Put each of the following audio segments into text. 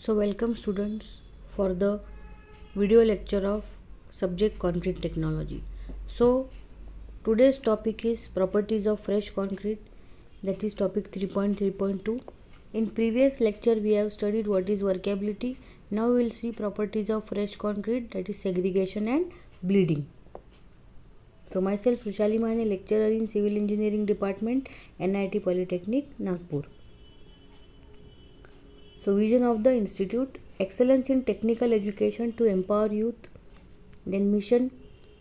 So welcome students for the video lecture of subject concrete technology. So today's topic is properties of fresh concrete, that is topic 3.3.2. In previous lecture we have studied what is workability. Now we will see properties of fresh concrete, that is segregation and bleeding. So myself Rushali Mahane, lecturer in Civil Engineering Department, NIT Polytechnic, Nagpur. So vision of the institute: excellence in technical education to empower youth. Then mission: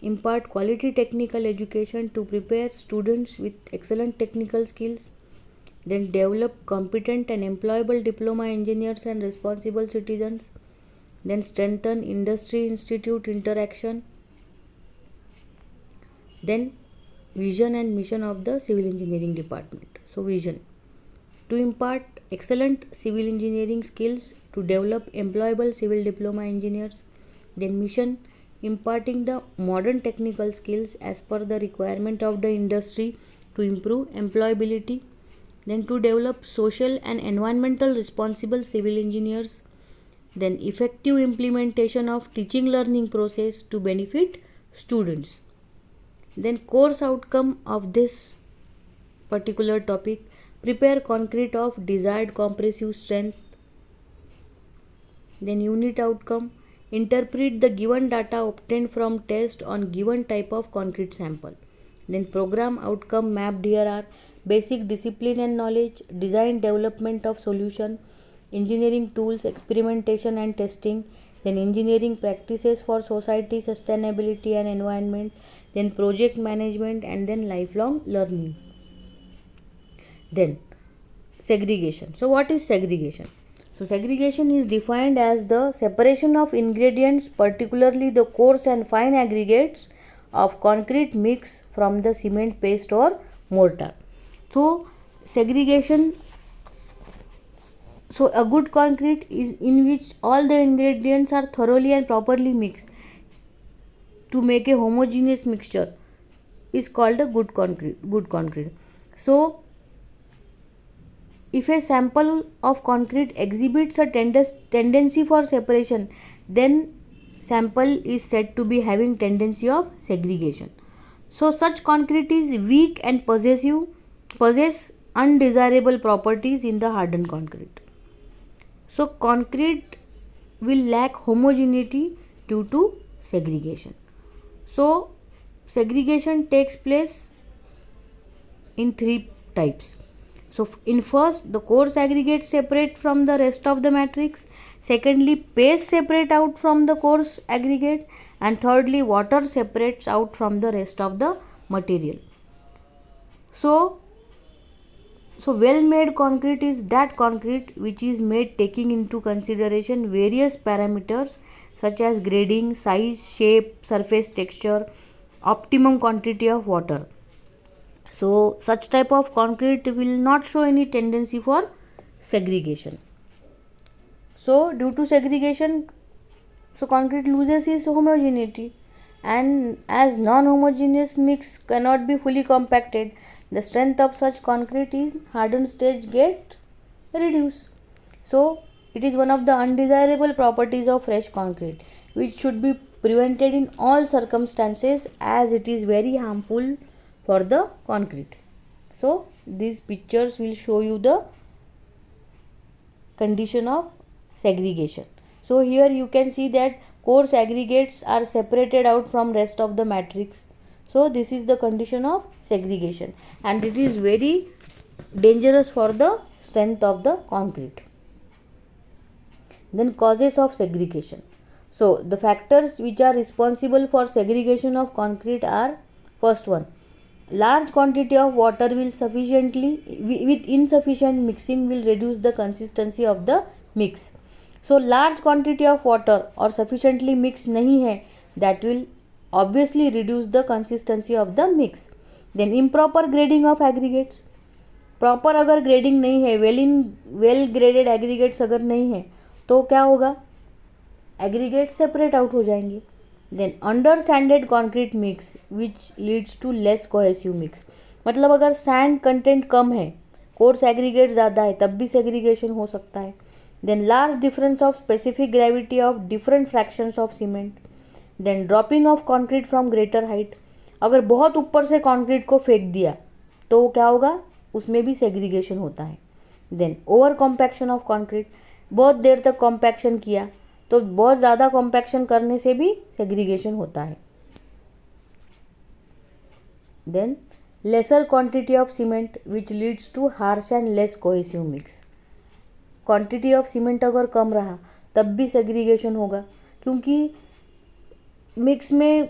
impart quality technical education to prepare students with excellent technical skills. Then develop competent and employable diploma engineers and responsible citizens. Then strengthen industry institute interaction. Then vision and mission of the civil engineering department. So vision: to impart excellent civil engineering skills to develop employable civil diploma engineers. Then mission: imparting the modern technical skills as per the requirement of the industry to improve employability. Then to develop social and environmental responsible civil engineers. Then effective implementation of teaching learning process to benefit students. Then course outcome of this particular topic: prepare concrete of desired compressive strength. Then unit outcome: interpret the given data obtained from test on given type of concrete sample. Then program outcome mapped here are: basic discipline and knowledge, design development of solution, engineering tools, experimentation and testing, then engineering practices for society, sustainability and environment, then project management, and then lifelong learning. Then segregation. So what is segregation? So segregation is defined as the separation of ingredients, particularly the coarse and fine aggregates of concrete mix from the cement paste or mortar. So segregation, so a good concrete is in which all the ingredients are thoroughly and properly mixed to make a homogeneous mixture is called a good concrete. So if a sample of concrete exhibits a tendency for separation, then sample is said to be having tendency of segregation. So such concrete is weak and possess undesirable properties in the hardened concrete. So concrete will lack homogeneity due to segregation. So segregation takes place in three types. So in first, the coarse aggregates separate from the rest of the matrix. Secondly, paste separate out from the coarse aggregate. And thirdly, water separates out from the rest of the material. So well-made concrete is that concrete which is made taking into consideration various parameters such as grading, size, shape, surface texture, optimum quantity of water. So such type of concrete will not show any tendency for segregation. So due to segregation, so concrete loses its homogeneity, and as non-homogeneous mix cannot be fully compacted, the strength of such concrete in hardened stage gets reduced. So it is one of the undesirable properties of fresh concrete, which should be prevented in all circumstances, as it is very harmful for the concrete. So these pictures will show you the condition of segregation. So here you can see that coarse aggregates are separated out from rest of the matrix. So this is the condition of segregation, and it is very dangerous for the strength of the concrete. Then causes of segregation. So the factors which are responsible for segregation of concrete are: first one, large quantity of water will with insufficient mixing will reduce the consistency of the mix. So large quantity of water or sufficiently mixed नहीं है, that will obviously reduce the consistency of the mix. Then improper grading of aggregates. Proper अगर grading नहीं है, well graded aggregates अगर नहीं है, तो क्या होगा? एग्रीगेट सेपरेट आउट हो जाएंगे. Then under sanded concrete mix which leads to less cohesive mix. मतलब अगर सैंड कंटेंट कम है, कोर्स एग्रीगेट ज़्यादा है, तब भी सेग्रीगेशन हो सकता है. then large difference of specific gravity of different fractions of cement, then dropping of concrete from greater height. अगर बहुत ऊपर से कंक्रीट को फेंक दिया तो क्या होगा, उसमें भी सेग्रीगेशन होता है. Then over compaction of concrete, बहुत देर तक कॉम्पैक्शन किया तो बहुत ज़्यादा कॉम्पैक्शन करने से भी सेग्रीगेशन होता है. Then lesser quantity of cement which leads to harsh and less cohesive mix. Quantity of cement अगर कम रहा तब भी सेग्रीगेशन होगा, क्योंकि मिक्स में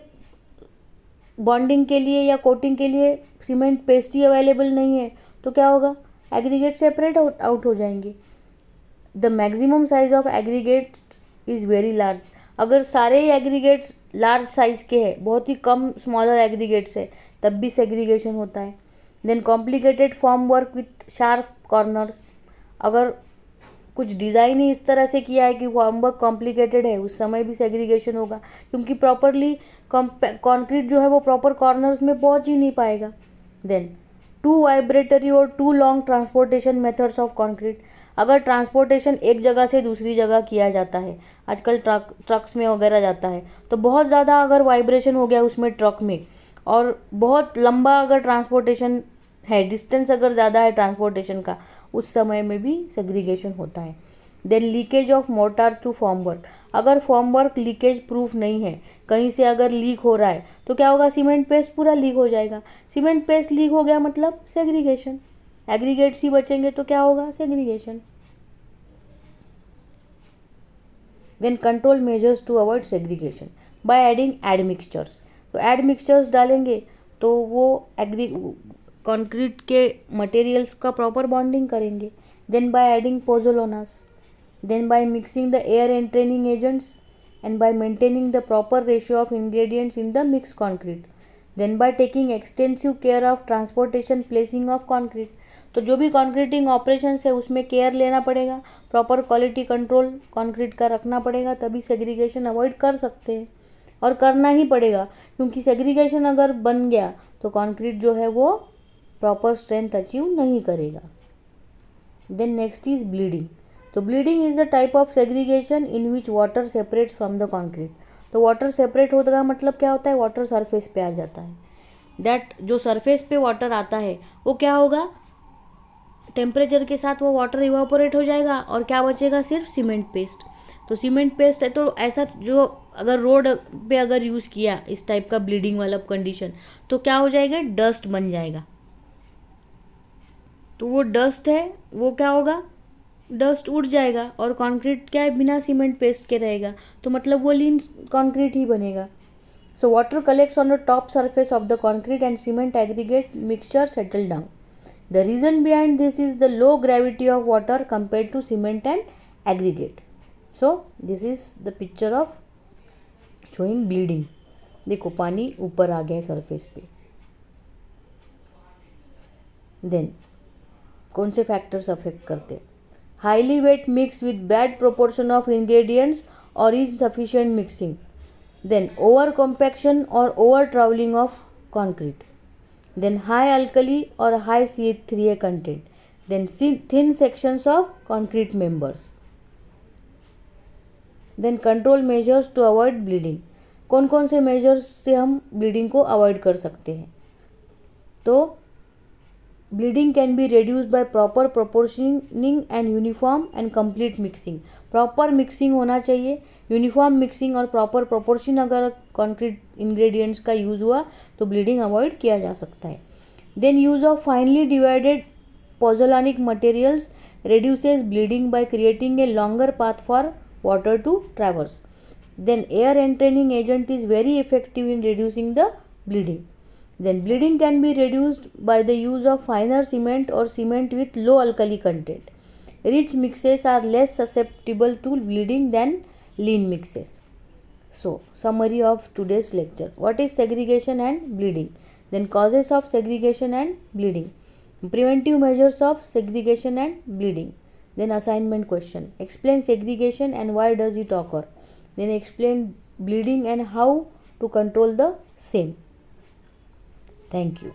बॉन्डिंग के लिए या कोटिंग के लिए सीमेंट पेस्ट ही अवेलेबल नहीं है तो क्या होगा, एग्रीगेट सेपरेट आउट हो जाएंगे. The maximum size of aggregate is very large. अगर सारे ही एग्रीगेट्स लार्ज साइज के हैं, बहुत ही कम स्मॉलर एग्रीगेट्स है, तब भी सेग्रीगेशन होता है. Then complicated form work with sharp corners. अगर कुछ डिज़ाइन ही इस तरह से किया है कि फॉर्म वर्क कॉम्प्लिकेटेड है, उस समय भी सेग्रीगेशन होगा, क्योंकि प्रॉपरली कंक्रीट जो है वो प्रॉपर कॉर्नर्स में पहुंच ही नहीं पाएगा. देन टू वाइब्रेटरी और too long transportation methods of concrete. अगर ट्रांसपोर्टेशन एक जगह से दूसरी जगह किया जाता है, आजकल ट्रक्स में वगैरह जाता है, तो बहुत ज़्यादा अगर वाइब्रेशन हो गया उसमें ट्रक में, और बहुत लंबा अगर ट्रांसपोर्टेशन है, डिस्टेंस अगर ज़्यादा है ट्रांसपोर्टेशन का, उस समय में भी सेग्रीगेशन होता है. Then leakage of mortar through formwork. अगर फॉर्मवर्क लीकेज प्रूफ नहीं है, कहीं से अगर लीक हो रहा है तो क्या होगा, सीमेंट पेस्ट पूरा लीक हो जाएगा. सीमेंट पेस्ट लीक हो गया मतलब सेग्रीगेशन. एग्रीगेट्स ही बचेंगे तो क्या होगा, segregation. Then control measures to avoid segregation by adding admixtures. तो एड मिक्सचर्स डालेंगे तो वो कंक्रीट के मटेरियल्स का प्रॉपर बॉन्डिंग करेंगे. Then by adding pozzolanas. Then by mixing the air entraining agents and by maintaining the proper ratio of ingredients in the mix concrete. Then by taking extensive care of transportation placing of concrete. तो जो भी concreting operations है उसमें care लेना पड़ेगा, proper quality control concrete का रखना पड़ेगा, तभी सेग्रीगेशन अवॉइड कर सकते हैं. और करना ही पड़ेगा, क्योंकि सेग्रीगेशन अगर बन गया तो कंक्रीट जो है वो प्रॉपर स्ट्रेंथ अचीव नहीं करेगा. Then next is bleeding. तो bleeding is the type of segregation in which water separates from the concrete. तो वाटर सेपरेट होता का मतलब क्या होता है, वाटर सरफेस पे आ जाता है. दैट जो सरफेस पे वाटर आता है वो क्या होगा, टेम्परेचर के साथ वो वाटर इवापोरेट हो जाएगा और क्या बचेगा, सिर्फ सीमेंट पेस्ट. तो सीमेंट पेस्ट है, तो ऐसा जो अगर रोड पे अगर यूज़ किया इस टाइप का ब्लीडिंग वाला कंडीशन, तो क्या हो जाएगा, डस्ट बन जाएगा. तो वो डस्ट है वो क्या होगा, डस्ट उड़ जाएगा, और कंक्रीट क्या है, बिना सीमेंट पेस्ट के रहेगा, तो मतलब वो लीन कंक्रीट ही बनेगा. So water collects on the top surface of the concrete and cement aggregate mixture settle down. The reason behind this is the low gravity of water compared to cement and aggregate. So this is the picture of showing bleeding. देखो पानी ऊपर आ गया surface पे. Then कौन से factors affect करते हैं, highly wet mix with bad proportion of ingredients और insufficient mixing. Then over compaction और over travelling of concrete. Then high alkali or high CH3A content. Then thin sections of concrete members. Then control measures to avoid bleeding. कौन कौन से measures से हम bleeding को avoid कर सकते हैं, तो bleeding can be reduced by proper proportioning and uniform and complete mixing. Proper mixing होना चाहिए, यूनिफॉर्म मिक्सिंग और प्रॉपर प्रोपोर्शन अगर कंक्रीट इंग्रेडिएंट्स का यूज़ हुआ तो ब्लीडिंग अवॉइड किया जा सकता है. Then use of finely divided pozzolanic materials reduces bleeding by creating a longer path for water to traverse. Then air entraining agent is very effective in reducing the bleeding. Then bleeding can be reduced by the use of finer cement or cement with low alkali content. Rich mixes are less susceptible to bleeding than lean mixes. So, summary of today's lecture. What is segregation and bleeding? Then causes of segregation and bleeding. Preventive measures of segregation and bleeding. Then assignment question. Explain segregation and why does it occur. Then explain bleeding and how to control the same. Thank you.